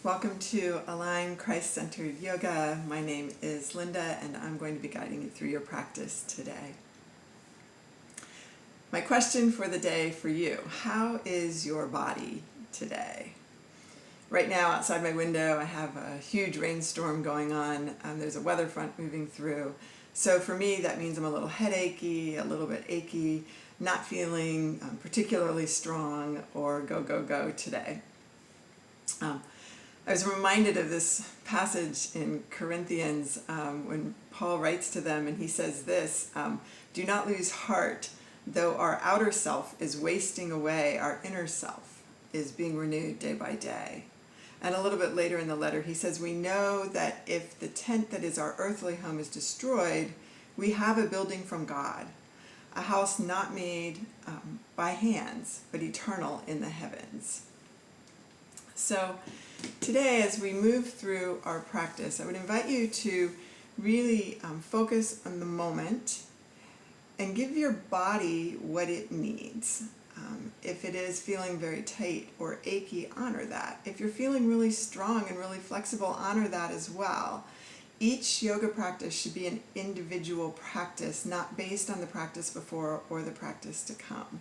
Welcome to Align Christ-Centered Yoga. My name is Linda and I'm going to be guiding you through your practice today. My question for the day for you: how is your body today? Right now outside my window I have a huge rainstorm going on. There's a weather front moving through. So for me that means I'm a little headachy, a little bit achy, not feeling particularly strong or go today. I was reminded of this passage in Corinthians when Paul writes to them and he says this, do not lose heart, though our outer self is wasting away, our inner self is being renewed day by day. And a little bit later in the letter he says, we know that if the tent that is our earthly home is destroyed, we have a building from God, a house not made by hands, but eternal in the heavens. So today, as we move through our practice, I would invite you to really focus on the moment and give your body what it needs. If it is feeling very tight or achy, honor that. If you're feeling really strong and really flexible, honor that as well. Each yoga practice should be an individual practice, not based on the practice before or the practice to come.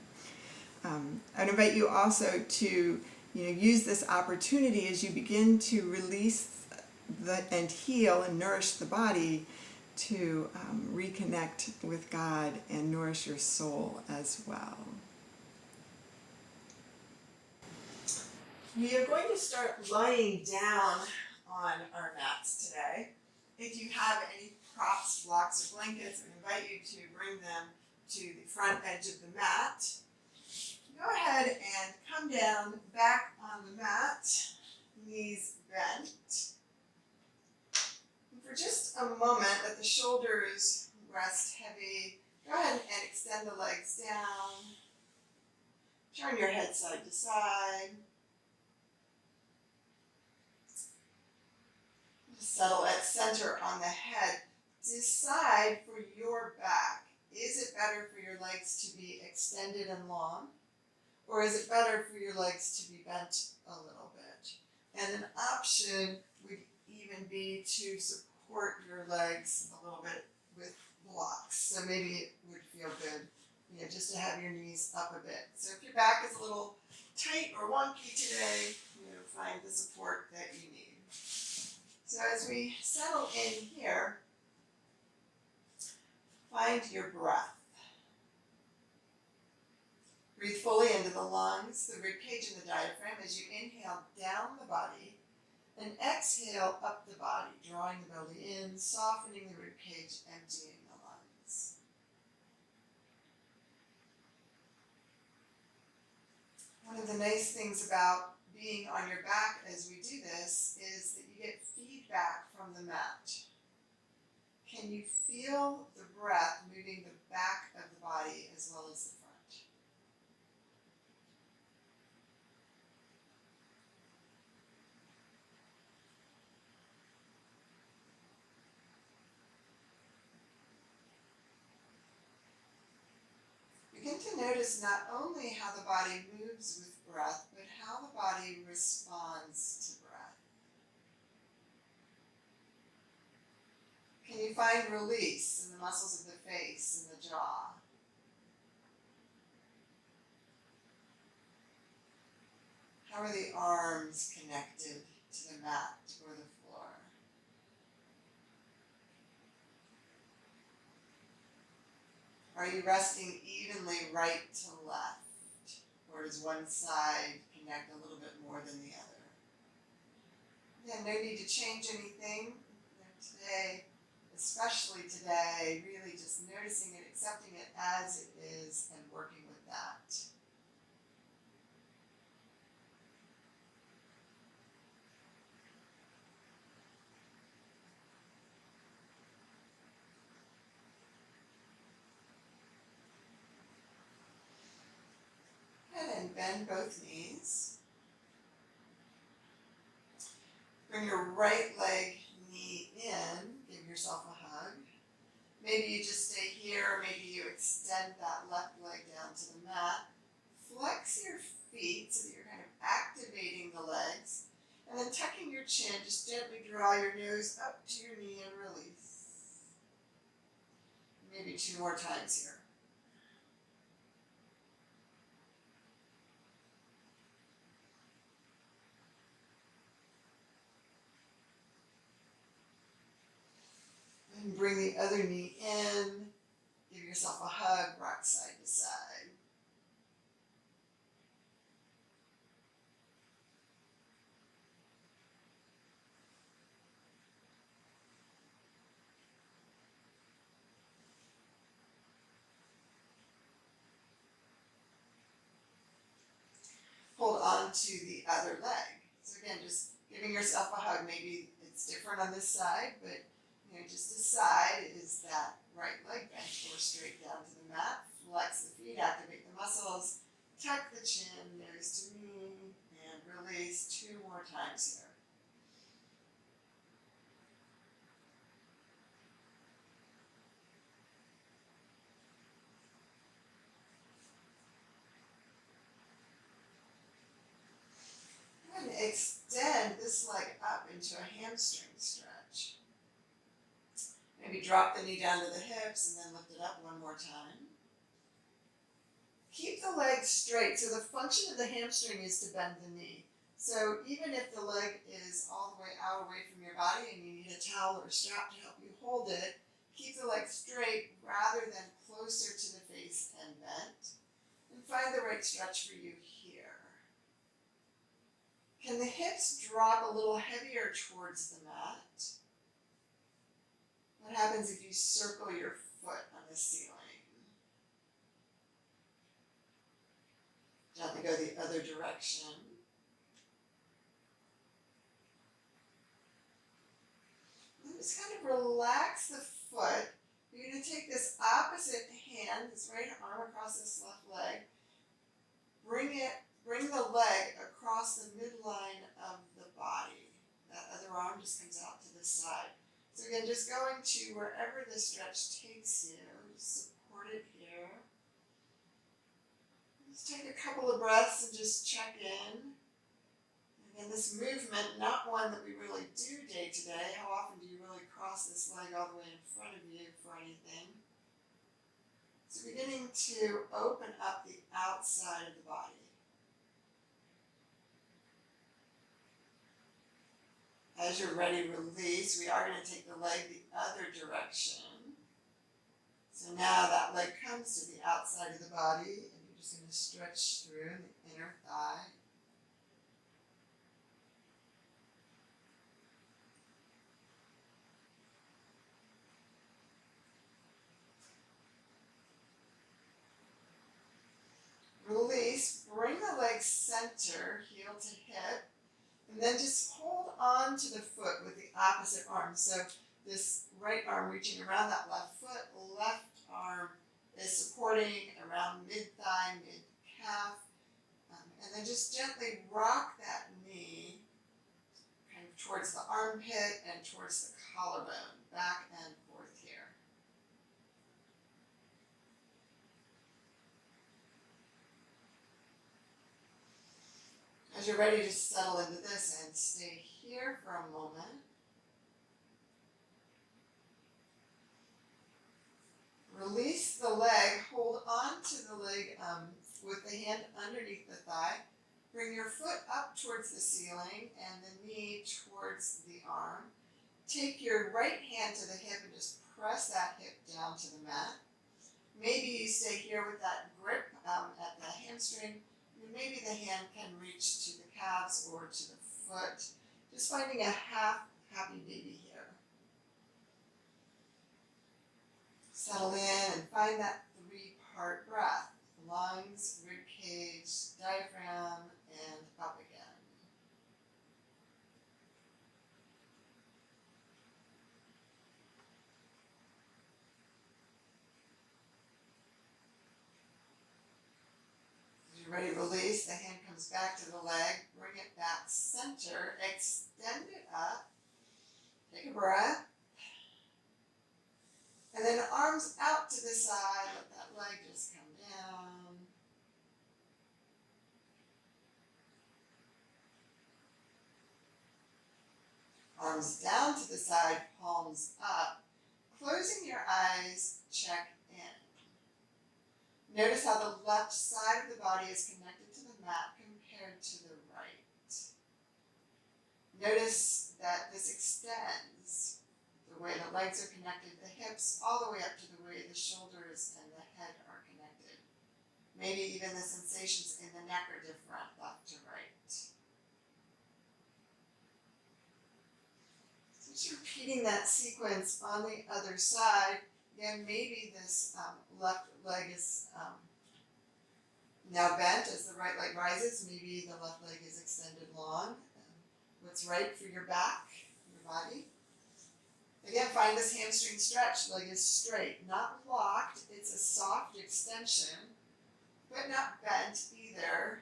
I'd invite you also to use this opportunity as you begin to release and heal and nourish the body to reconnect with God and nourish your soul as well. We are going to start lying down on our mats today. If you have any props, blocks, or blankets, I invite you to bring them to the front edge of the mat. Go ahead and come down back on the mat, knees bent. And for just a moment, let the shoulders rest heavy. Go ahead and extend the legs down. Turn your head side to side. Settle at center on the head. Decide for your back. Is it better for your legs to be extended and long? Or is it better for your legs to be bent a little bit? And an option would even be to support your legs a little bit with blocks. So maybe it would feel good, just to have your knees up a bit. So if your back is a little tight or wonky today, find the support that you need. So as we settle in here, find your breath. Breathe fully into the lungs, the ribcage and the diaphragm as you inhale down the body and exhale up the body, drawing the belly in, softening the ribcage, emptying the lungs. One of the nice things about being on your back as we do this is that you get feedback from the mat. Can you feel the breath moving the back of the body as well as the front? Begin to notice not only how the body moves with breath, but how the body responds to breath. Can you find release in the muscles of the face and the jaw? How are the arms connected to the mat or the floor? Are you resting evenly right to left? Or does one side connect a little bit more than the other? Again, no need to change anything. Today, especially today, really just noticing it, accepting it as it is, and working with that. And bend both knees. Bring your right leg knee in. Give yourself a hug. Maybe you just stay here. Maybe you extend that left leg down to the mat. Flex your feet so that you're kind of activating the legs. And then tucking your chin, just gently draw your nose up to your knee and release. Maybe 2 more times here. And bring the other knee in. Give yourself a hug, rock side to side. Hold on to the other leg. So again, just giving yourself a hug. Maybe it's different on this side, but just decide, is that right leg bent or straight down to the mat? Flex the feet, activate the muscles, tuck the chin, nose to knee, and release 2 more times here. And extend this leg up into a hamstring stretch. Maybe drop the knee down to the hips and then lift it up 1 more time. Keep the leg straight. So the function of the hamstring is to bend the knee. So even if the leg is all the way out away from your body and you need a towel or a strap to help you hold it, keep the leg straight rather than closer to the face and bent. And find the right stretch for you here. Can the hips drop a little heavier towards the mat? What happens if you circle your foot on the ceiling? Gently go the other direction. And just kind of relax the foot. You're going to take this opposite hand, this right arm across this left leg. Bring the leg across the midline of the body. That other arm just comes out to the side. So again, just going to wherever the stretch takes you. Just support it here. Just take a couple of breaths and just check in. Again, this movement, not one that we really do day to day. How often do you really cross this leg all the way in front of you for anything? So beginning to open up the outside of the body. As you're ready, release. We are going to take the leg the other direction. So now that leg comes to the outside of the body, and you're just going to stretch through the inner thigh. Release. Bring the leg center, heel to hip. And then just hold on to the foot with the opposite arm. So this right arm reaching around that left foot, left arm is supporting around mid-thigh, mid-calf. And then just gently rock that knee kind of towards the armpit and towards the collarbone, back and forth here. As you're ready to settle into this and stay here for a moment. Release the leg, hold on to the leg with the hand underneath the thigh. Bring your foot up towards the ceiling and the knee towards the arm. Take your right hand to the hip and just press that hip down to the mat. Maybe you stay here with that grip at the hamstring. Maybe the hand can reach to the calves or to the foot. Just finding a half happy baby here. Settle in and find that 3-part breath. Lungs, rib cage, diaphragm, and up again. As you're ready to release, the hand comes back to the leg. Bring it back center. Extend it up. Take a breath. And then arms out to the side. Let that leg just come down. Arms down to the side, palms up. Closing your eyes, check in. Notice how the left side of the body is connected to the mat compared to the right. Notice that this extends the way the legs are connected, the hips, all the way up to the way the shoulders and the head are connected. Maybe even the sensations in the neck are different, left to right. So just repeating that sequence on the other side. Again, maybe this left leg is now bent as the right leg rises. Maybe the left leg is extended long. What's right for your back, your body. Again, find this hamstring stretch. Leg is straight, not locked. It's a soft extension, but not bent either.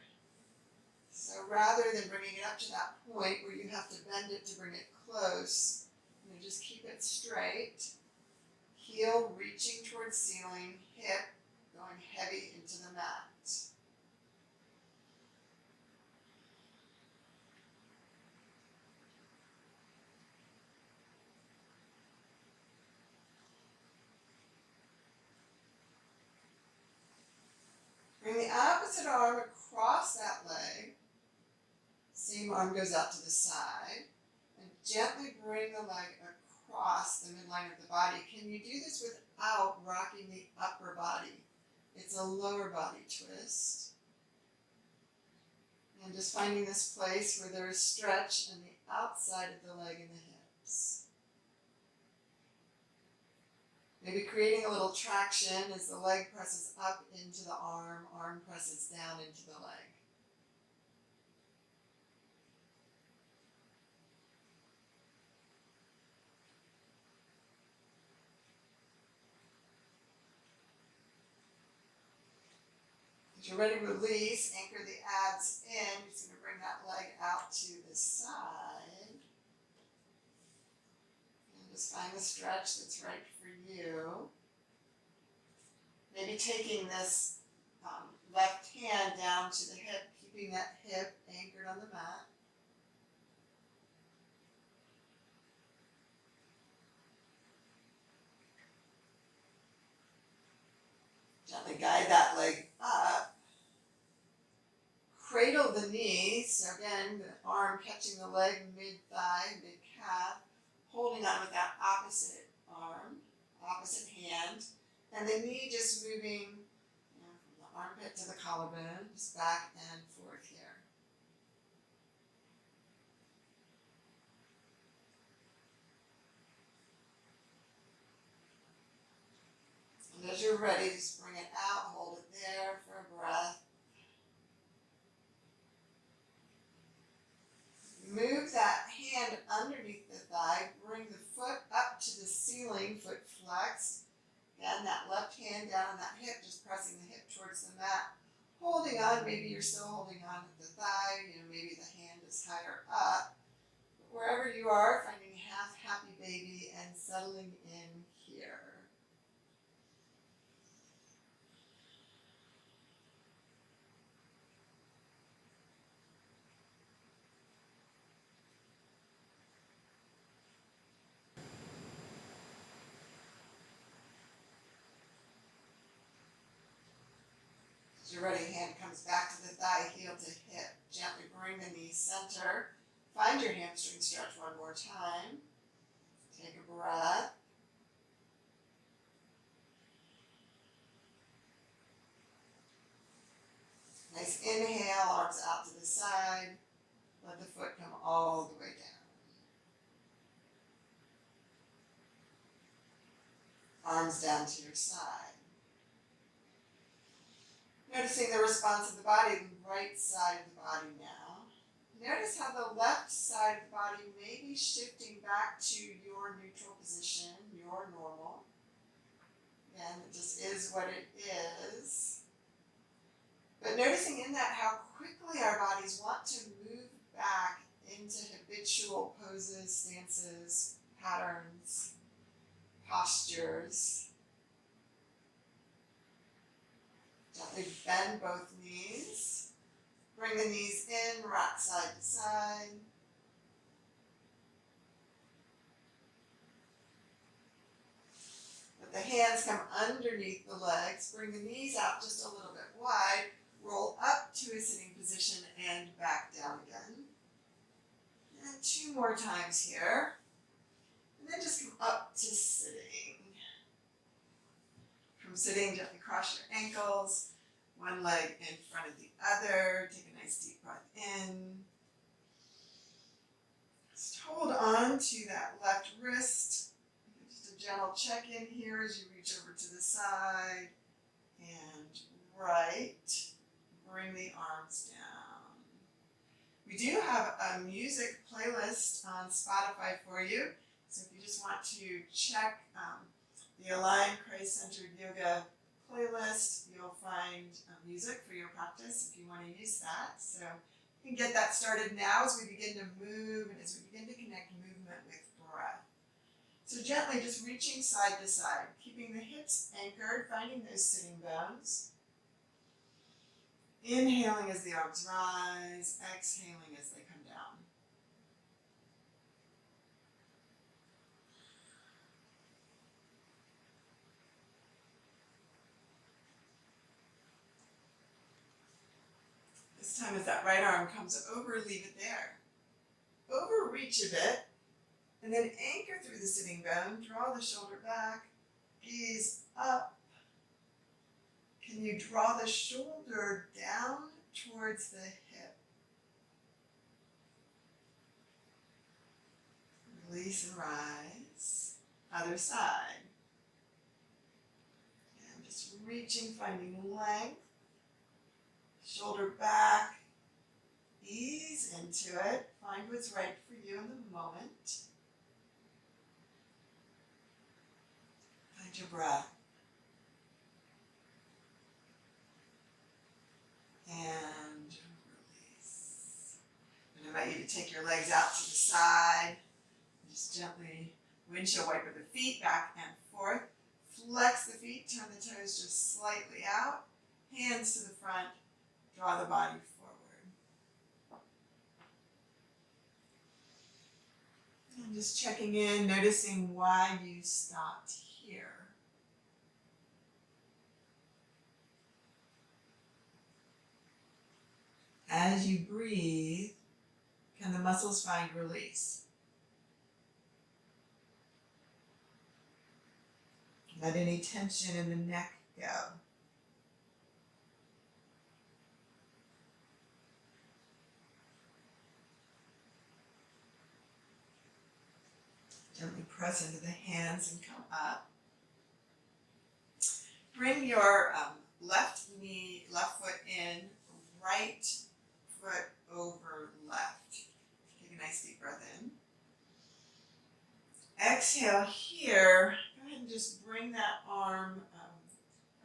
So rather than bringing it up to that point where you have to bend it to bring it close, just keep it straight. Heel reaching towards ceiling, hip going heavy into the mat. Bring the opposite arm across that leg. Same arm goes out to the side. And gently bring the leg across the midline of the body. Can you do this without rocking the upper body? It's a lower body twist. And just finding this place where there is stretch on the outside of the leg and the hips. Maybe creating a little traction as the leg presses up into the arm presses down into the leg. As you're ready to release, anchor the abs in. You're just going to bring that leg out to the side. And just find the stretch that's right for you. Maybe taking this left hand down to the hip, keeping that hip anchored on the mat. Gently guide that leg up. Cradle the knees. So again, the arm catching the leg mid-thigh, mid-calf, holding on with that opposite arm, opposite hand, and the knee just moving from the armpit to the collarbone, just back and forth here. And as you're ready, just bring it out, hold it there for a breath. Move that hand underneath the thigh, bring the foot up to the ceiling, foot flexed. Again, that left hand down on that hip, just pressing the hip towards the mat. Holding on, maybe you're still holding on at the thigh, maybe the hand is higher up. But wherever you are, finding half happy baby and settling in here. As you're ready, hand comes back to the thigh, heel to hip. Gently bring the knee center. Find your hamstring stretch one more time. Take a breath. Nice inhale, arms out to the side. Let the foot come all the way down. Arms down to your side. Noticing the response of the body, the right side of the body now. Notice how the left side of the body may be shifting back to your neutral position, your normal. Again, it just is what it is. But noticing in that how quickly our bodies want to move back into habitual poses, stances, patterns, postures. Gently bend both knees. Bring the knees in, rock side to side. Let the hands come underneath the legs. Bring the knees out just a little bit wide. Roll up to a sitting position and back down again. And 2 more times here. And then just come up to sitting. From sitting, gently cross your ankles. One leg in front of the other. Take a nice deep breath in. Just hold on to that left wrist. Just a gentle check-in here as you reach over to the side and right. Bring the arms down. We do have a music playlist on Spotify for you. So if you just want to check the Aligned Christ-Centered Yoga playlist, you'll find music for your practice if you want to use that. So you can get that started now as we begin to move and as we begin to connect movement with breath. So gently just reaching side to side, keeping the hips anchored, finding those sitting bones. Inhaling as the arms rise, exhaling as they come down. This time as that right arm comes over, leave it there. Overreach a bit, and then anchor through the sitting bone, draw the shoulder back, gaze up. Can you draw the shoulder down towards the hip? Release and rise. Other side. And just reaching, finding length. Shoulder back. Ease into it. Find what's right for you in the moment. Find your breath. And release. I invite you to take your legs out to the side. Just gently windshield wiper the feet back and forth. Flex the feet, turn the toes just slightly out. Hands to the front, draw the body forward. And just checking in, noticing why you stopped here. As you breathe, can the muscles find release? Let any tension in the neck go. Gently press into the hands and come up. Bring your left foot in, right foot over left. Take a nice deep breath in. Exhale here. Go ahead and just bring that arm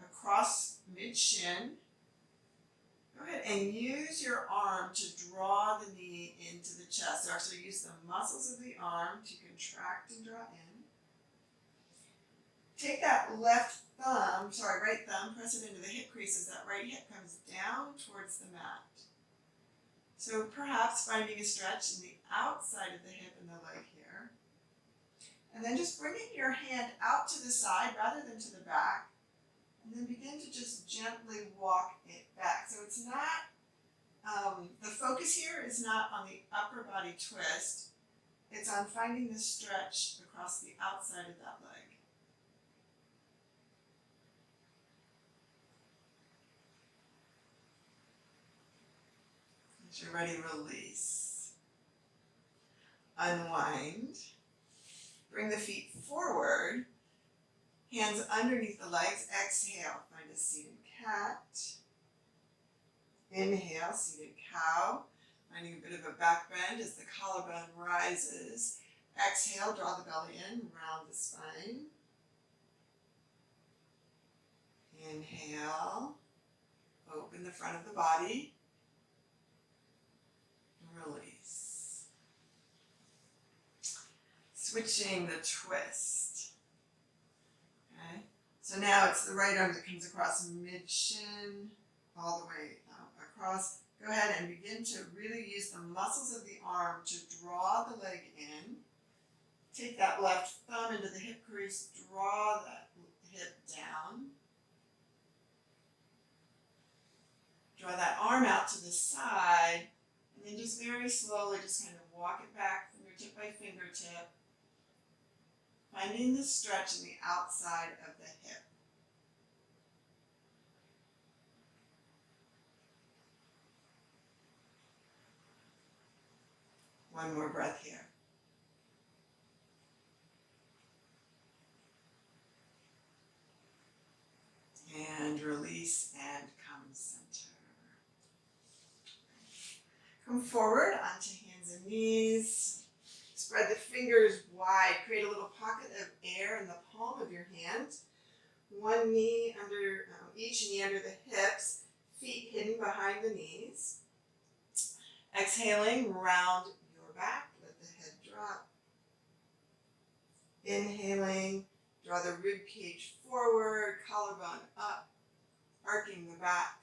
across mid-shin. Go ahead and use your arm to draw the knee into the chest. So actually use the muscles of the arm to contract and draw in. Take that right thumb, press it into the hip crease as that right hip comes down towards the mat. So perhaps finding a stretch in the outside of the hip and the leg here. And then just bringing your hand out to the side rather than to the back. And then begin to just gently walk it back. So it's not, the focus here is not on the upper body twist. It's on finding the stretch across the outside of that leg. As you're ready, release. Unwind. Bring the feet forward. Hands underneath the legs. Exhale, find a seated cat. Inhale, seated cow. Finding a bit of a back bend as the collarbone rises. Exhale, draw the belly in, round the spine. Inhale, open the front of the body. Release. Switching the twist. Okay, so now it's the right arm that comes across mid-shin, all the way across. Go ahead and begin to really use the muscles of the arm to draw the leg in. Take that left thumb into the hip crease, draw that hip down. Draw that arm out to the side, and then just very slowly just kind of walk it back fingertip by fingertip, finding the stretch in the outside of the hip. One more breath here. And release and come center. Come forward onto hands and knees. Spread the fingers wide. Create a little pocket of air in the palm of your hand. One knee under, each knee under the hips. Feet hidden behind the knees. Exhaling, round your back. Let the head drop. Inhaling. Draw the rib cage forward, collarbone up, arcing the back,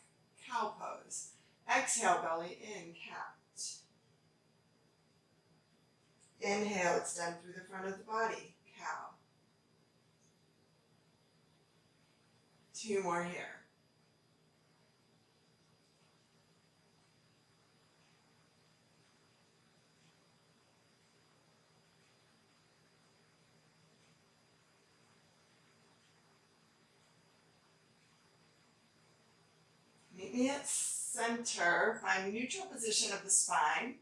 cow pose. Exhale, belly in, cat. Inhale, extend through the front of the body, cow. 2 more here. Meet me at center. Find neutral position of the spine.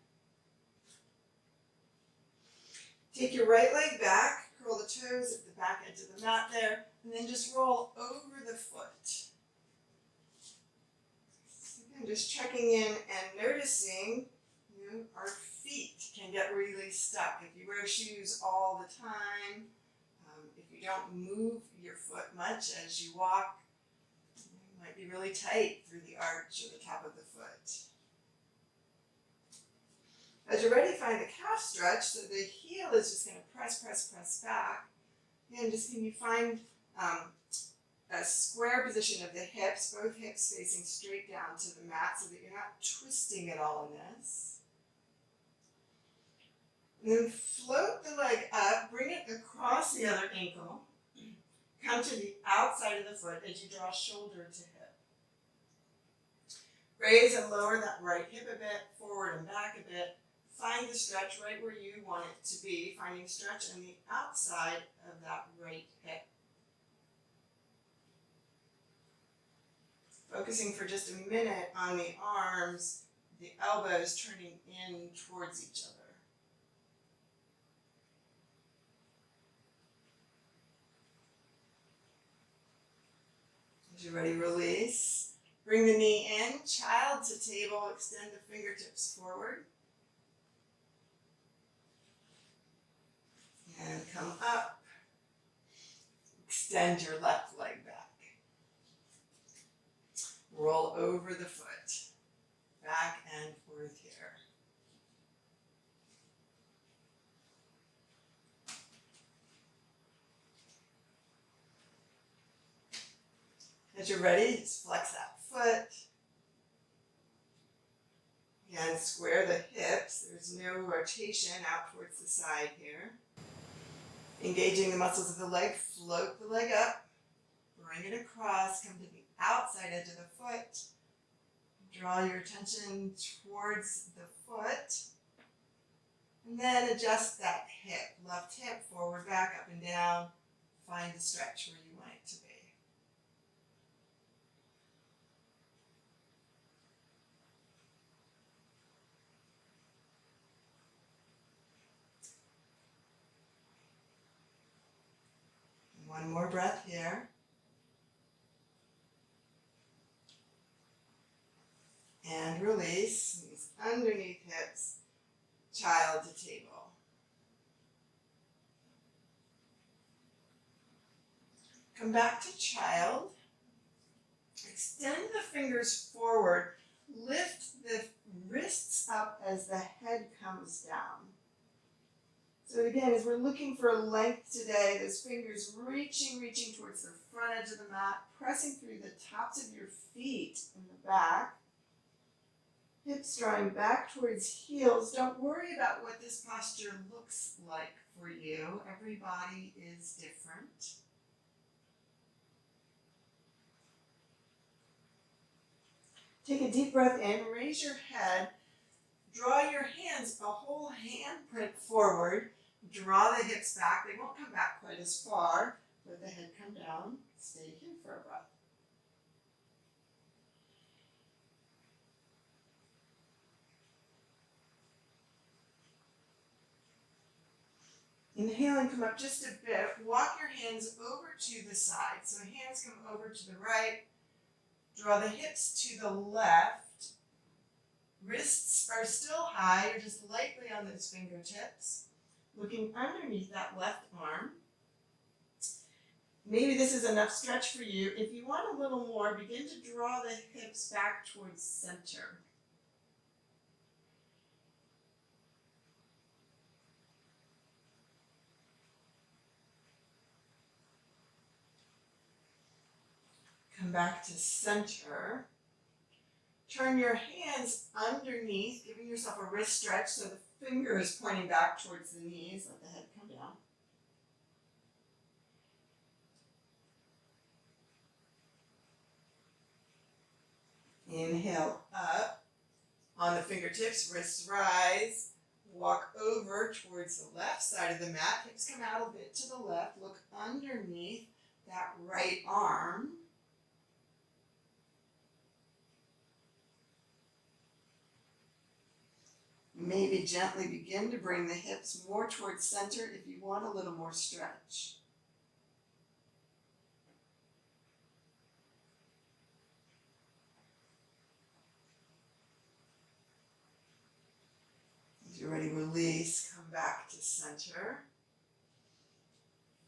Take your right leg back, curl the toes at the back edge of the mat there, and then just roll over the foot. So again, just checking in and noticing, our feet can get really stuck. If you wear shoes all the time, if you don't move your foot much as you walk, might be really tight through the arch or the top of the foot. As you're ready, find the calf stretch. So the heel is just going to press back. And just can you find a square position of the hips, both hips facing straight down to the mat so that you're not twisting at all in this. And then float the leg up, bring it across the other ankle. Come to the outside of the foot as you draw shoulder to hip. Raise and lower that right hip a bit, forward and back a bit. Find the stretch right where you want it to be, finding stretch on the outside of that right hip. Focusing for just a minute on the arms, the elbows turning in towards each other. As you're ready, release. Bring the knee in, child to table, extend the fingertips forward. And come up. Extend your left leg back. Roll over the foot. Back and forth here. As you're ready, just flex that foot. Again, square the hips. There's no rotation out towards the side here. Engaging the muscles of the leg, float the leg up. Bring it across, come to the outside edge of the foot. Draw your attention towards the foot. And then adjust that hip, left hip, forward, back, up and down. Find the stretch where you want it to be. One more breath here. And release. Knees underneath hips. Child to table. Come back to child. Extend the fingers forward. Lift the wrists up as the head comes down. So again, as we're looking for length today, those fingers reaching towards the front edge of the mat, pressing through the tops of your feet in the back. Hips drawing back towards heels. Don't worry about what this posture looks like for you. Every body is different. Take a deep breath in, raise your head, draw your hands a whole handprint forward, draw the hips back. They won't come back quite as far. Let the head come down, stay here for a breath. Inhale and come up just a bit. Walk your hands over to the side. So hands come over to the right. Draw the hips to the left. Wrists are still high. You're just lightly on those fingertips. Looking underneath that left arm. Maybe this is enough stretch for you. If you want a little more, begin to draw the hips back towards center. Come back to center. Turn your hands underneath, giving yourself a wrist stretch so the finger is pointing back towards the knees. Let the head come down. Inhale up. On the fingertips, wrists rise. Walk over towards the left side of the mat. Hips come out a bit to the left. Look underneath that right arm. Maybe gently begin to bring the hips more towards center if you want a little more stretch. As you're ready, release, come back to center.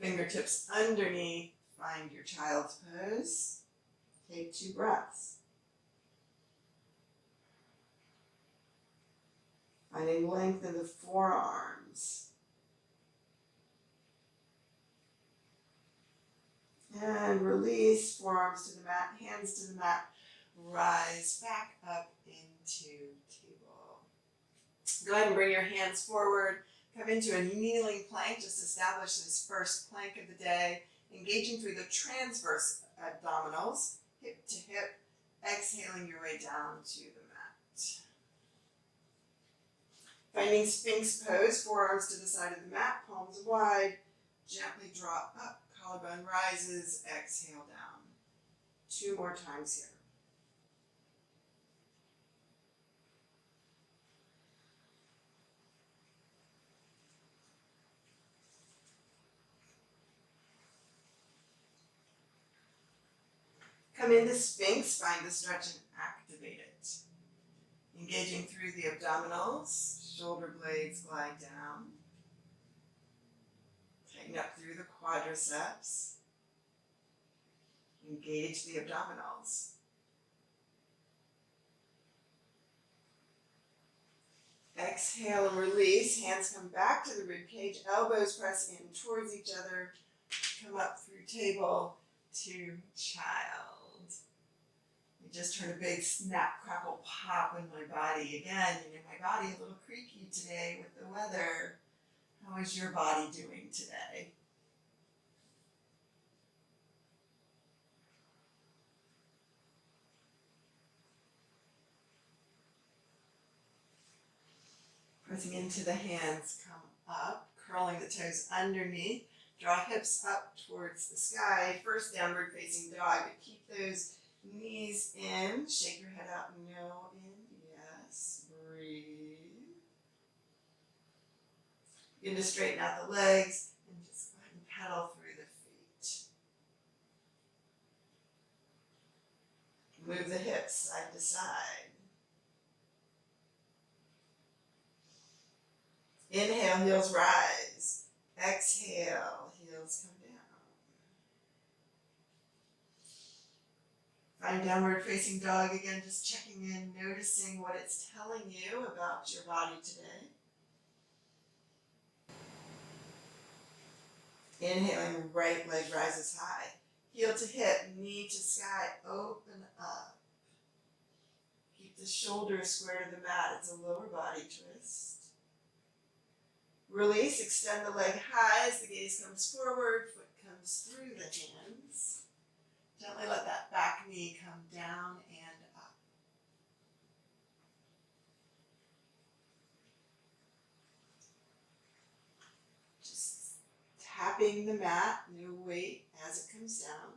Fingertips underneath, find your child's pose. Take 2 breaths. Finding length in the forearms. And release, forearms to the mat, hands to the mat. Rise back up into table. Go ahead and bring your hands forward. Come into a kneeling plank. Just establish this first plank of the day. Engaging through the transverse abdominals, hip to hip. Exhaling your way down to the mat. Finding Sphinx pose, forearms to the side of the mat, palms wide. Gently draw up, collarbone rises, exhale down. 2 more times here. Come into Sphinx, find the stretch and activate it. Engaging through the abdominals, shoulder blades glide down. Tighten up through the quadriceps. Engage the abdominals. Exhale and release. Hands come back to the rib cage. Elbows press in towards each other. Come up through table to child. I just heard a big snap, crackle, pop in my body. Again, my body a little creaky today with the weather. How is your body doing today? Pressing into the hands, come up, curling the toes underneath. Draw hips up towards the sky. First downward facing dog, but keep those knees in. Shake your head out, no in, yes. Breathe. Begin to straighten out the legs and just go ahead and pedal through the feet. Move the hips side to side. Inhale, heels rise. Exhale, heels come down. Find downward facing dog again, just checking in, noticing what it's telling you about your body today. Inhaling, right leg rises high. Heel to hip, knee to sky, open up. Keep the shoulders square to the mat. It's a lower body twist. Release, extend the leg high as the gaze comes forward, foot comes through the hands. Gently let that back knee come down and up. tapping the mat, no weight as it comes down.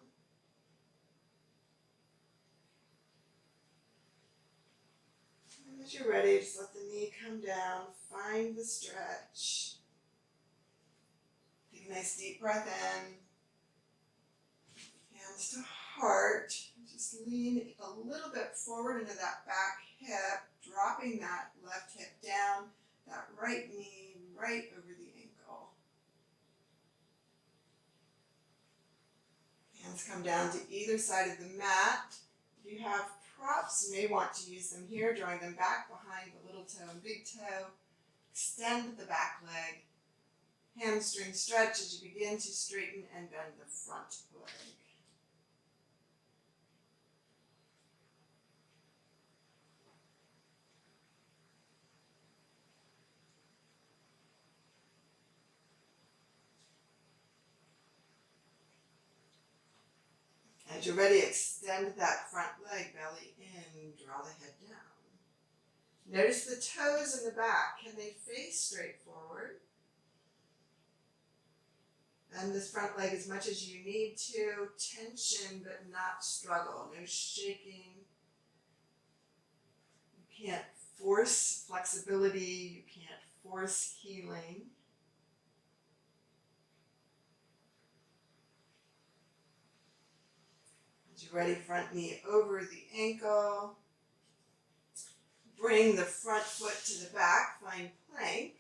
And as you're ready, just let the knee come down, find the stretch. Take a nice deep breath in. Hands to heart. Just lean a little bit forward into that back hip, dropping that left hip down, that right knee right over the ankle. Hands come down to either side of the mat. If you have props, you may want to use them here, drawing them back behind the little toe and big toe. Extend the back leg. Hamstring stretch as you begin to straighten and bend the front leg. As you're ready, extend that front leg, belly in, draw the head down. Notice the toes in the back. Can they face straight forward? Bend this front leg as much as you need to. Tension, but not struggle. No shaking. You can't force flexibility. You can't force healing. As you're ready, front knee over the ankle. Bring the front foot to the back, find plank.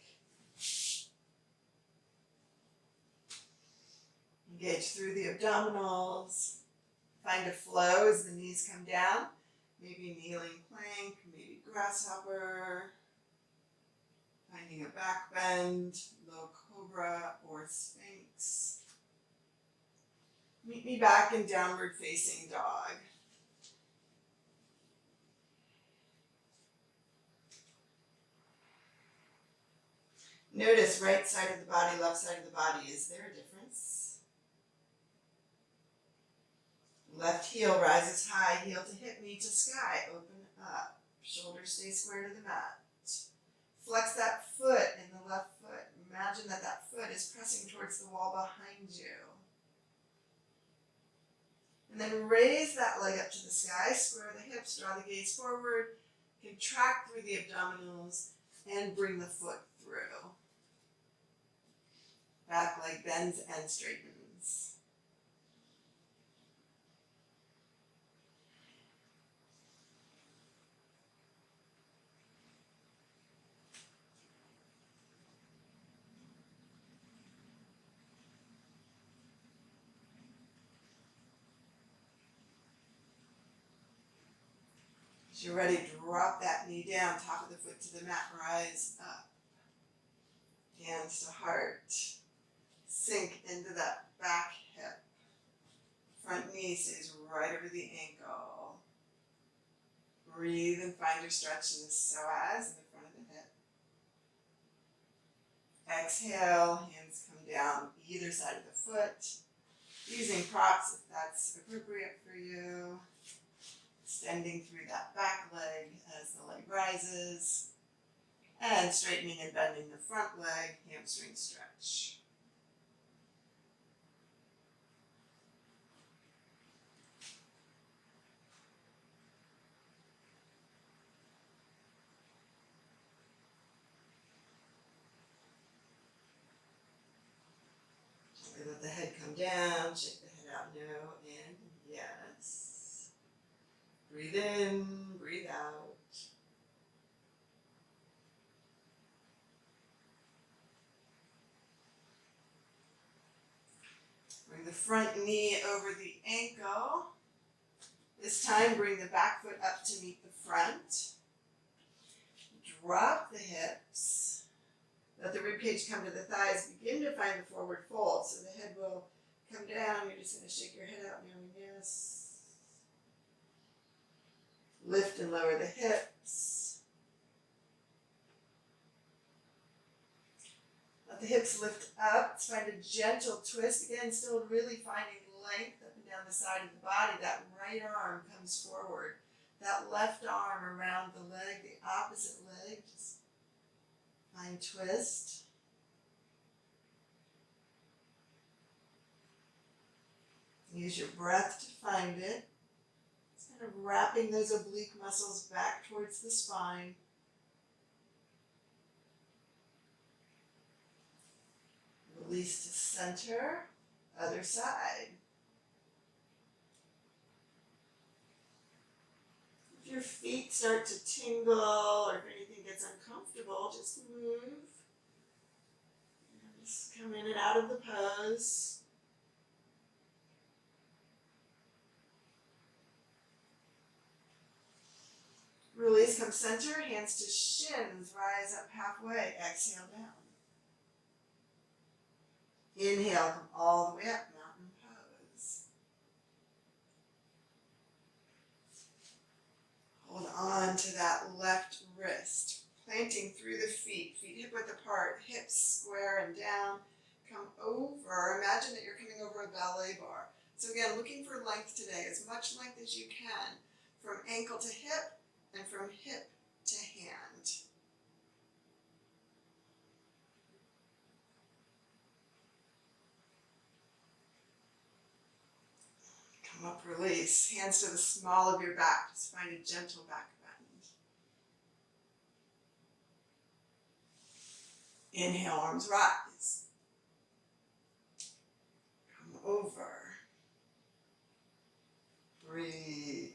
Engage through the abdominals. Find a flow as the knees come down. Maybe kneeling plank, maybe grasshopper. Finding a back bend, low cobra or sphinx. Meet me back in downward facing dog. Notice right side of the body, left side of the body. Is there a difference? Left heel rises high, heel to hip, knee to sky. Open up. Shoulders stay square to the mat. Flex that foot in the left foot. Imagine that that foot is pressing towards the wall behind you. And then raise that leg up to the sky. Square the hips, draw the gaze forward. Contract through the abdominals and bring the foot through. Back leg bends and straightens. As you're ready, drop that knee down, top of the foot to the mat, rise up. Hands to heart. Sink into that back hip. Front knee stays right over the ankle. Breathe and find your stretch in the psoas in the front of the hip. Exhale, hands come down either side of the foot. Using props if that's appropriate for you. Extending through that back leg as the leg rises. And straightening and bending the front leg, hamstring stretch. Gently let the head come down, shake the head out, no, and yes. Breathe in, breathe out. Bring the front knee over the ankle. This time, bring the back foot up to meet the front. Drop the hips. Let the ribcage come to the thighs. Begin to find the forward fold. So the head will come down. You're just going to shake your head out now and yes. Lift and lower the hips. Let the hips lift up. Let's find a gentle twist. Again, still really finding length up and down the side of the body. That right arm comes forward. That left arm around the leg, the opposite leg. Just find twist. Use your breath to find it. It's kind of wrapping those oblique muscles back towards the spine. Release to center, other side. If your feet start to tingle or if anything gets uncomfortable, just move. And just come in and out of the pose. Release, come center, hands to shins, rise up halfway, exhale down. Inhale, come all the way up, mountain pose. Hold on to that left wrist, planting through the feet, feet hip width apart, hips square and down. Come over, imagine that you're coming over a ballet bar. So again, looking for length today, as much length as you can, from ankle to hip and from hip to hand. Come up, release. Hands to the small of your back. Just find a gentle back bend. Inhale, arms rise. Come over. Breathe.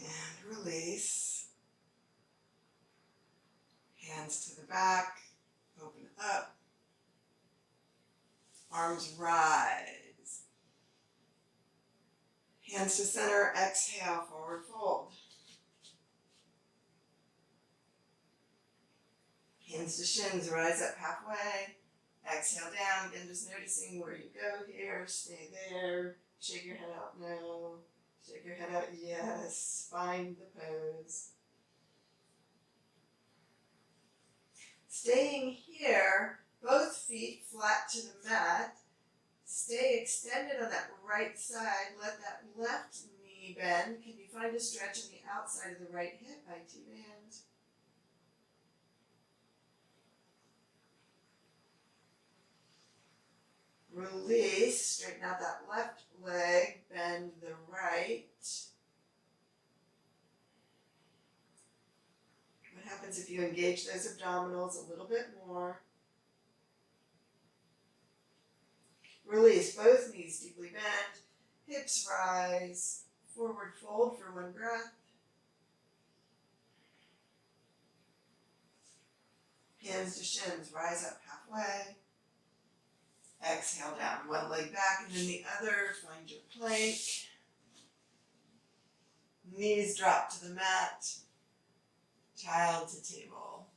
And release. Hands to the back. Open up. Arms rise. Hands to center. Exhale, forward fold. Hands to shins, rise up halfway. Exhale down. Again, just noticing where you go here. Stay there. Shake your head out, no. Shake your head out, yes. Find the pose. Staying here, both feet flat to the mat. Stay extended on that right side. Let that left knee bend. Can you find a stretch on the outside of the right hip? IT band. Release, straighten out that left leg, bend the right. What happens if you engage those abdominals a little bit more? Release, both knees deeply bent, hips rise, forward fold for one breath. Hands to shins, rise up halfway. Exhale down, one leg back and then the other, find your plank. Knees drop to the mat, child to table.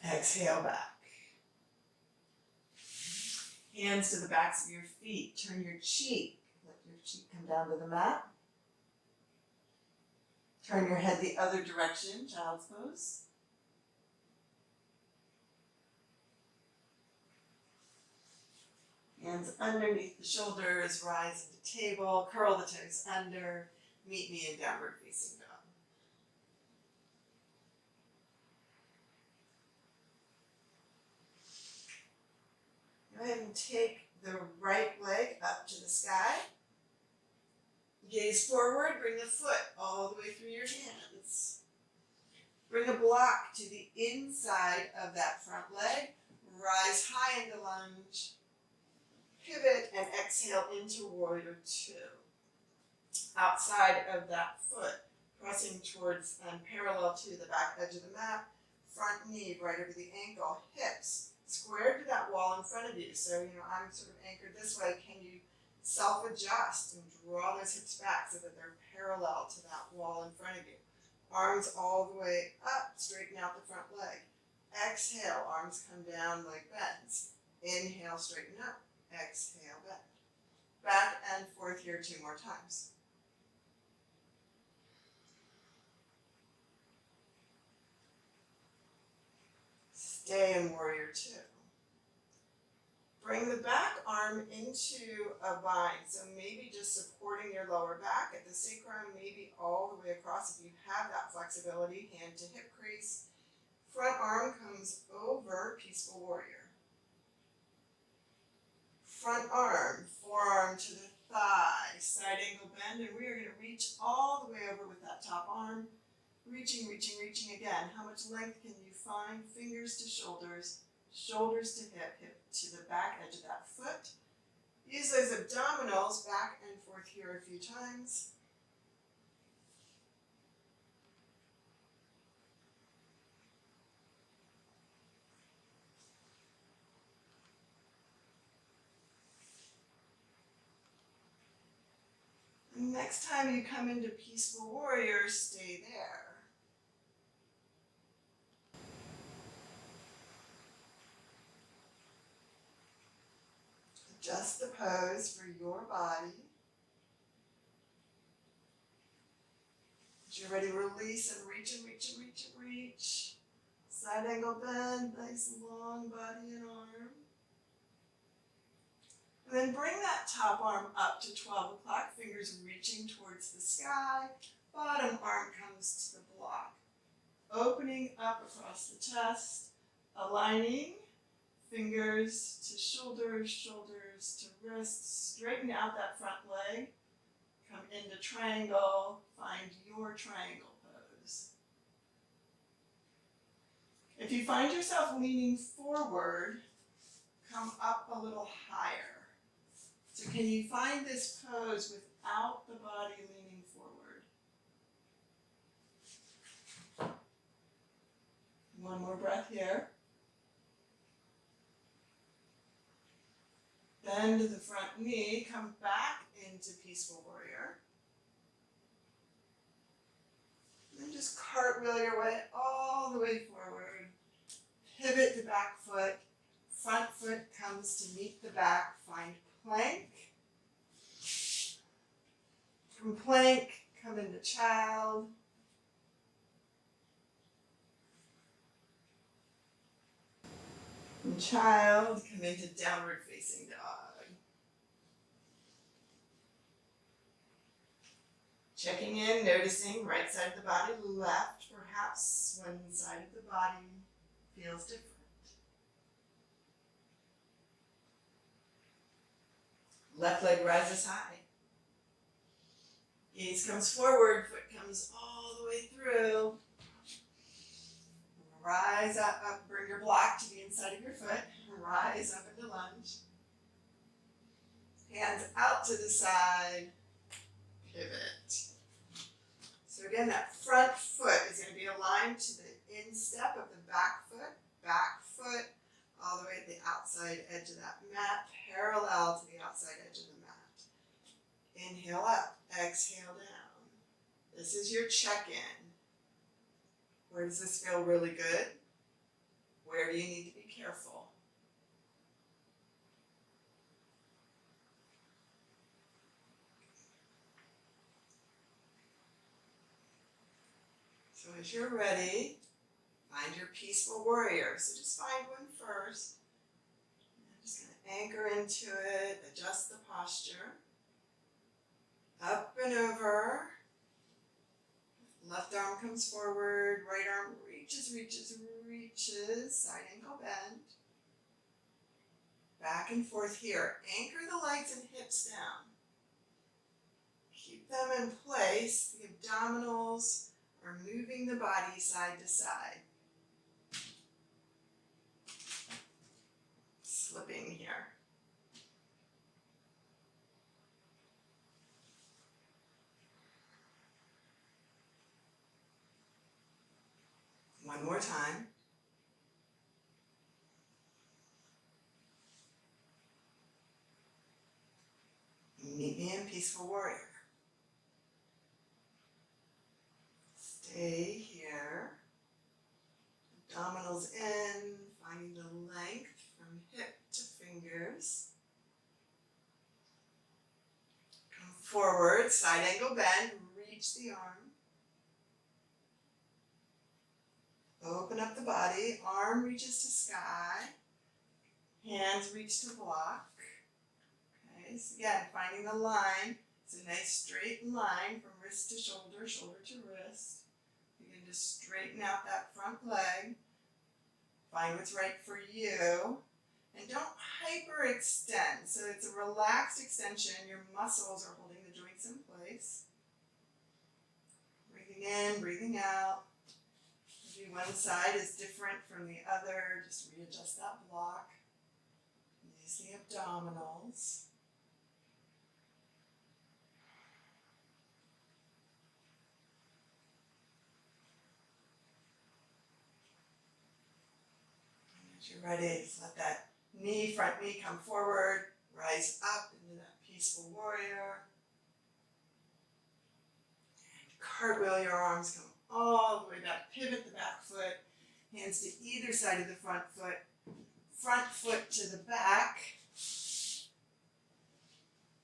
Exhale back. Hands to the backs of your feet, turn your cheek, let your cheek come down to the mat. Turn your head the other direction, child's pose. Hands underneath the shoulders, rise into table, curl the toes under, meet me in downward facing dog. Go ahead and take the right leg up to the sky. Gaze forward, bring the foot all the way through your hands. Bring a block to the inside of that front leg. Rise high into lunge. Pivot and exhale into warrior two. Outside of that foot, pressing towards and parallel to the back edge of the mat, front knee right over the ankle, hips squared to that wall in front of you. So, I'm sort of anchored this way. Can you self-adjust and draw those hips back so that they're parallel to that wall in front of you? Arms all the way up, straighten out the front leg. Exhale, arms come down, leg bends. Inhale, straighten up. Exhale, bend. Back and forth here 2 more times. Stay in warrior two. Bring the back arm arm into a bind. So maybe just supporting your lower back at the sacrum, maybe all the way across if you have that flexibility, hand to hip crease. Front arm comes over peaceful warrior. Front arm, forearm to the thigh, side angle bend, and we are going to reach all the way over with that top arm. Reaching, reaching, reaching again. How much length can you find? Fingers to shoulders, shoulders to hip, hip to the back edge of that foot. Use those abdominals back and forth here a few times. And next time you come into peaceful warrior, stay there. Adjust the pose for your body. As you're ready, release and reach and reach and reach and reach. Side angle bend, nice long body and arm. And then bring that top arm up to 12 o'clock, fingers reaching towards the sky. Bottom arm comes to the block. Opening up across the chest, aligning. Fingers to shoulders, shoulders to wrists. Straighten out that front leg. Come into triangle. Find your triangle pose. If you find yourself leaning forward, come up a little higher. So can you find this pose without the body leaning forward? One more breath here. Bend the front knee, come back into peaceful warrior. And then just cartwheel your way all the way forward. Pivot the back foot. Front foot comes to meet the back. Find plank. From plank, come into child. From child, come into downward facing dog. Checking in, noticing right side of the body, left, perhaps one side of the body feels different. Left leg rises high. Gaze comes forward, foot comes all the way through. Rise up, up, bring your block to the inside of your foot. Rise up into lunge. Hands out to the side. Pivot. So again, that front foot is going to be aligned to the instep of the back foot, all the way to the outside edge of that mat, parallel to the outside edge of the mat. Inhale up, exhale down. This is your check-in. Where does this feel really good? Where do you need to be careful? So as you're ready, find your peaceful warrior. So just find one first. I'm just going to anchor into it, adjust the posture. Up and over. Left arm comes forward, right arm reaches, reaches, reaches, side ankle bend. Back and forth here. Anchor the legs and hips down. Keep them in place. The abdominals are moving the body side to side. Slipping here. One more time. Meet me in peaceful warrior. Stay here. Abdominals in, finding the length from hip to fingers. Come forward, side angle bend, reach the arm. Open up the body, arm reaches to sky, hands reach to block. Nice. Again, finding the line. It's a nice straight line from wrist to shoulder, shoulder to wrist. Begin to straighten out that front leg. Find what's right for you. And don't hyperextend. So it's a relaxed extension. Your muscles are holding the joints in place. Breathing in, breathing out. Maybe one side is different from the other. Just readjust that block. Use the abdominals. And as you're ready, just let that front knee come forward. Rise up into that peaceful warrior. And cartwheel your arms, come all the way back. Pivot the back foot. Hands to either side of the front foot. Front foot to the back.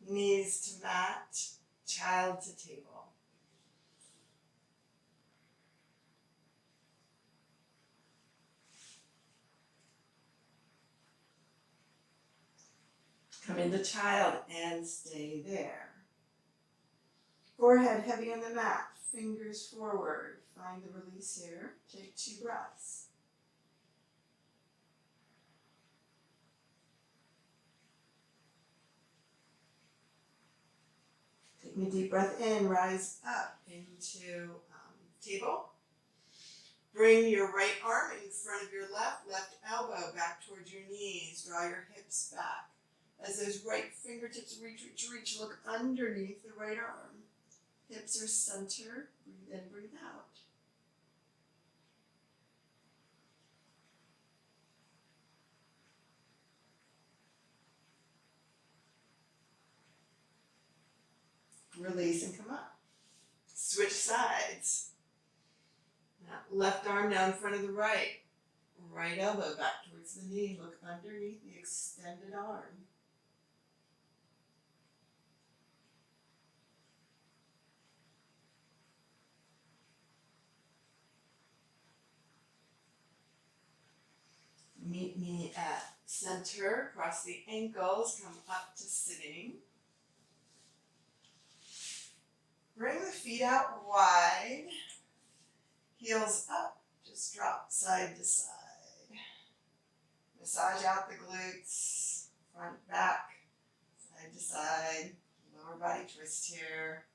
Knees to mat. Child to table. Come into child and stay there. Forehead heavy on the mat, fingers forward. Find the release here. Take 2 breaths. Take a deep breath in, rise up into table. Bring your right arm in front of your left elbow back towards your knees. Draw your hips back. As those right fingertips reach, look underneath the right arm. Hips are centered. Breathe in, breathe out. Release and come up. Switch sides. Now, left arm down in front of the right. Right elbow back towards the knee. Look underneath the extended arm. Meet me at center. Cross the ankles. Come up to sitting. Bring the feet out wide. Heels up. Just drop side to side. Massage out the glutes. Front, back. Side to side. Lower body twist here.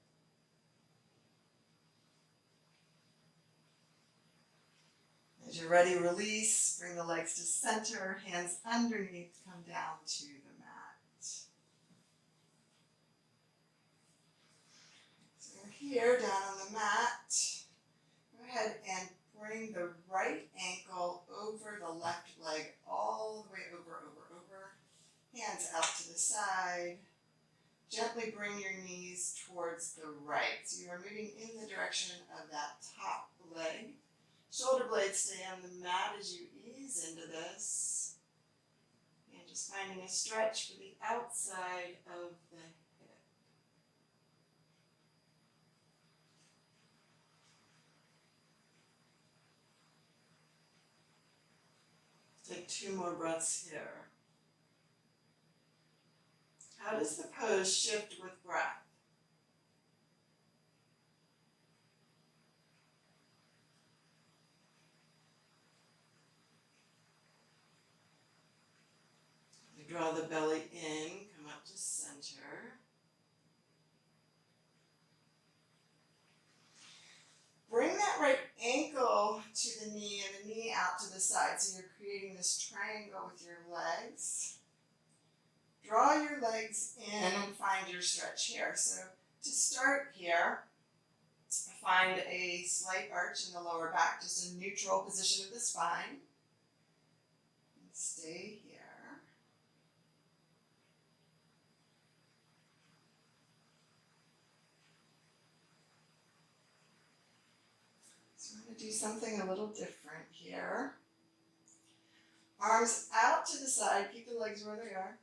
As you're ready, release. Bring the legs to center. Hands underneath. Come down to the mat. So we're here, down on the mat. Go ahead and bring the right ankle over the left leg, all the way over. Hands out to the side. Gently bring your knees towards the right. So you are moving in the direction of that top leg. Shoulder blades stay on the mat as you ease into this. And just finding a stretch for the outside of the hip. Take 2 more breaths here. How does the pose shift with breath? Draw the belly in, come up to center. Bring that right ankle to the knee and the knee out to the side. So you're creating this triangle with your legs. Draw your legs in and find your stretch here. So to start here, find a slight arch in the lower back, just a neutral position of the spine. And stay here. So we're going to do something a little different here. Arms out to the side, keep the legs where they are.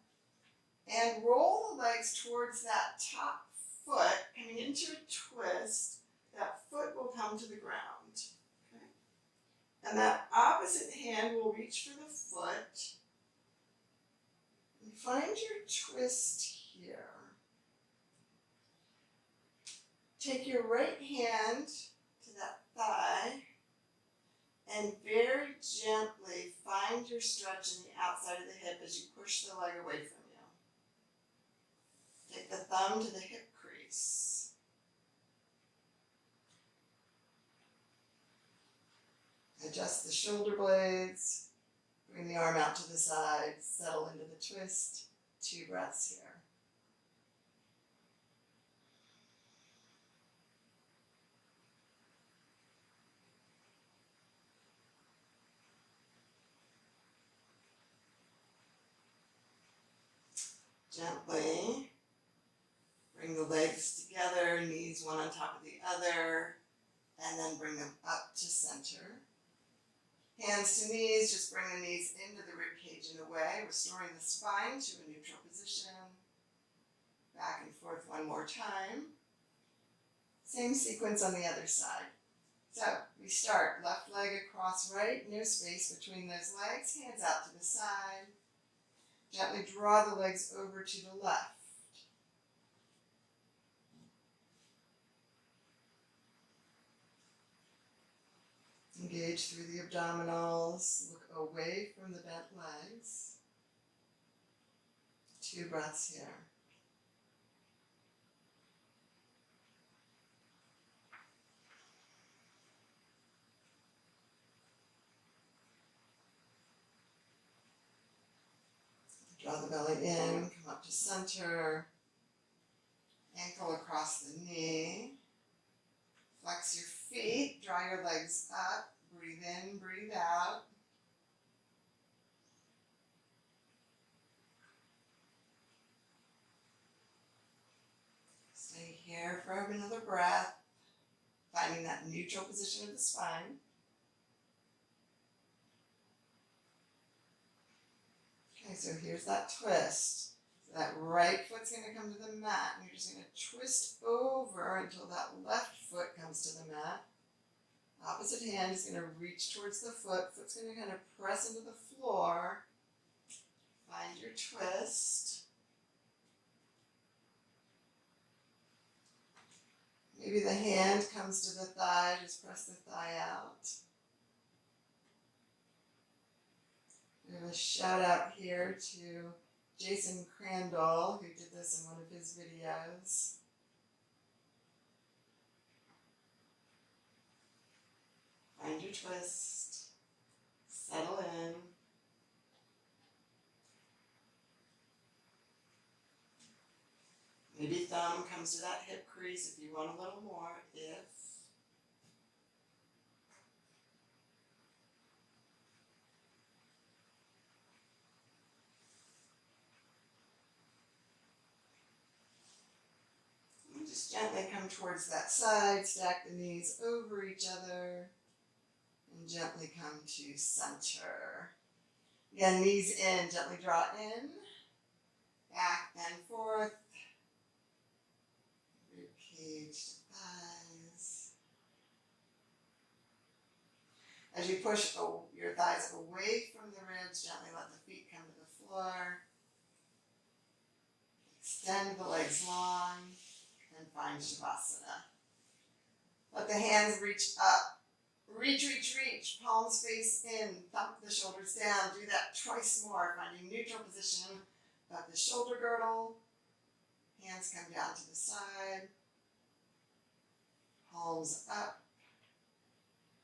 And roll the legs towards that top foot, coming into a twist. That foot will come to the ground. Okay? And that opposite hand will reach for the foot. And find your twist here. Take your right hand to that thigh and very gently find your stretch in the outside of the hip as you push the leg away from you. Take the thumb to the hip crease. Adjust the shoulder blades. Bring the arm out to the side. Settle into the twist. 2 breaths here. Gently bring the legs together, knees one on top of the other, and then bring them up to center. Hands to knees, just bring the knees into the rib cage and away, restoring the spine to a neutral position. Back and forth one more time. Same sequence on the other side. So we start left leg across right, no space between those legs, hands out to the side. Gently draw the legs over to the left. Engage through the abdominals. Look away from the bent legs. 2 breaths here. Draw the belly in, come up to center. Ankle across the knee. Flex your feet, draw your legs up. Breathe in, breathe out. Stay here for another breath, finding that neutral position of the spine. Okay, so here's that twist. So that right foot's going to come to the mat, and you're just going to twist over until that left foot comes to the mat. Opposite hand is going to reach towards the foot. Foot's going to kind of press into the floor. Find your twist. Maybe the hand comes to the thigh, just press the thigh out. We have a shout out here to Jason Crandall, who did this in one of his videos. Find your twist. Settle in. Maybe thumb comes to that hip crease if you want a little more. And just gently come towards that side, stack the knees over each other, and gently come to center. Again, knees in, gently draw in, back and forth. Rib cage to thighs. As you push your thighs away from the ribs, gently let the feet come to the floor. Extend the legs long and find Shavasana. Let the hands reach up. Reach, reach, reach. Palms face in. Thump the shoulders down. Do that twice more, finding neutral position of the shoulder girdle. Hands come down to the side. Palms up.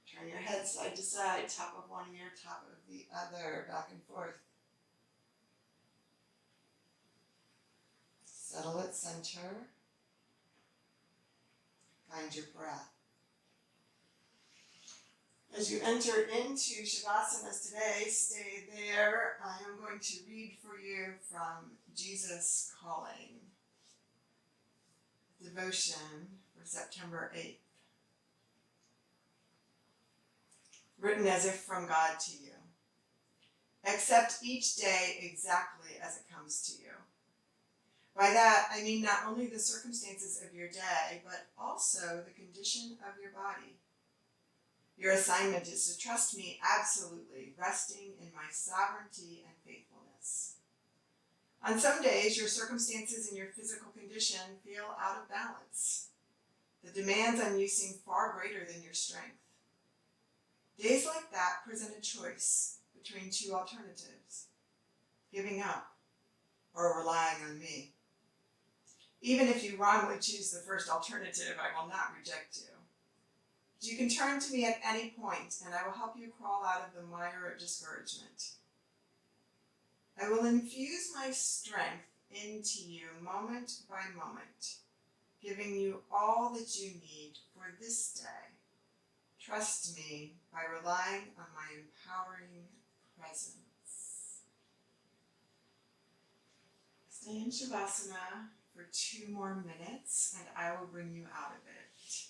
Turn your head side to side. Top of one ear, top of the other. Back and forth. Settle at center. Find your breath. As you enter into Shavasanas today, stay there. I am going to read for you from Jesus Calling, devotion for September 8th. Written as if from God to you. Accept each day exactly as it comes to you. By that, I mean not only the circumstances of your day, but also the condition of your body. Your assignment is to trust me absolutely, resting in my sovereignty and faithfulness. On some days, your circumstances and your physical condition feel out of balance. The demands on you seem far greater than your strength. Days like that present a choice between two alternatives: giving up or relying on me. Even if you wrongly choose the first alternative, I will not reject you. You can turn to me at any point, and I will help you crawl out of the mire of discouragement. I will infuse my strength into you moment by moment, giving you all that you need for this day. Trust me by relying on my empowering presence. Stay in Shavasana for 2 more minutes, and I will bring you out of it.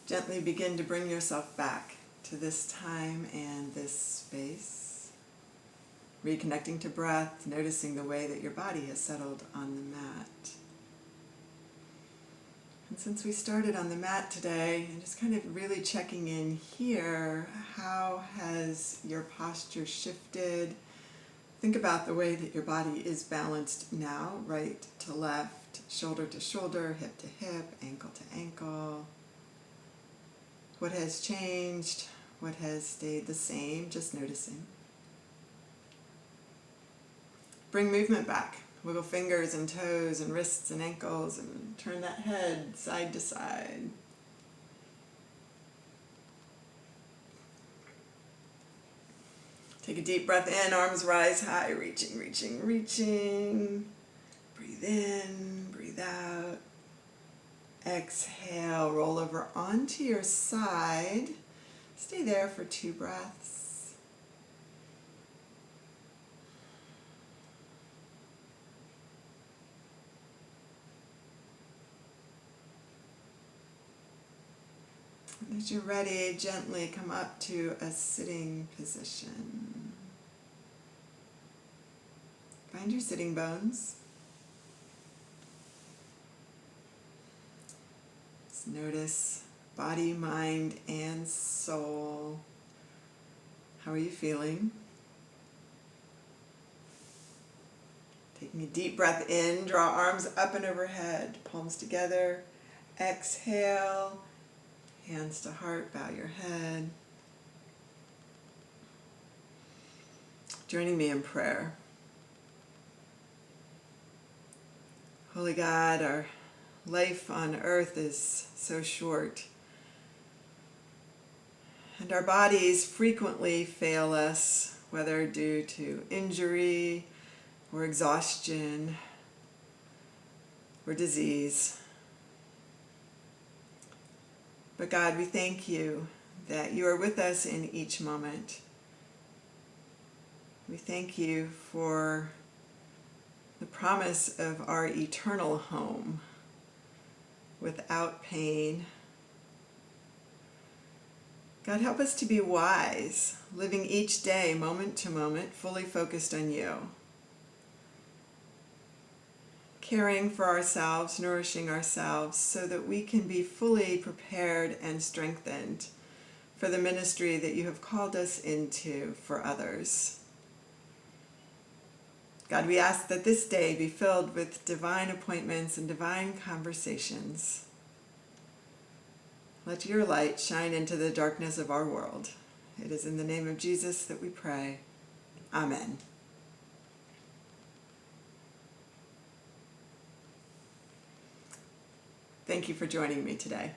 Gently begin to bring yourself back to this time and this space. Reconnecting to breath, noticing the way that your body has settled on the mat. And since we started on the mat today, and just kind of really checking in here, how has your posture shifted? Think about the way that your body is balanced now, right to left, shoulder to shoulder, hip to hip, ankle to ankle. What has changed? What has stayed the same? Just noticing. Bring movement back. Wiggle fingers and toes and wrists and ankles and turn that head side to side. Take a deep breath in, arms rise high, reaching, reaching, reaching. Breathe in, breathe out. Exhale, roll over onto your side. Stay there for 2 breaths. And as you're ready, gently come up to a sitting position. Find your sitting bones. Notice body, mind, and soul. How are you feeling? Taking a deep breath in, draw arms up and overhead, palms together. Exhale, hands to heart, bow your head. Joining me in prayer. Holy God, our life on earth is so short, and our bodies frequently fail us, whether due to injury, or exhaustion or disease. But God, we thank you that you are with us in each moment. We thank you for the promise of our eternal home without pain. God, help us to be wise, living each day, moment to moment, fully focused on you. Caring for ourselves, nourishing ourselves, so that we can be fully prepared and strengthened for the ministry that you have called us into for others. God, we ask that this day be filled with divine appointments and divine conversations. Let your light shine into the darkness of our world. It is in the name of Jesus that we pray. Amen. Thank you for joining me today.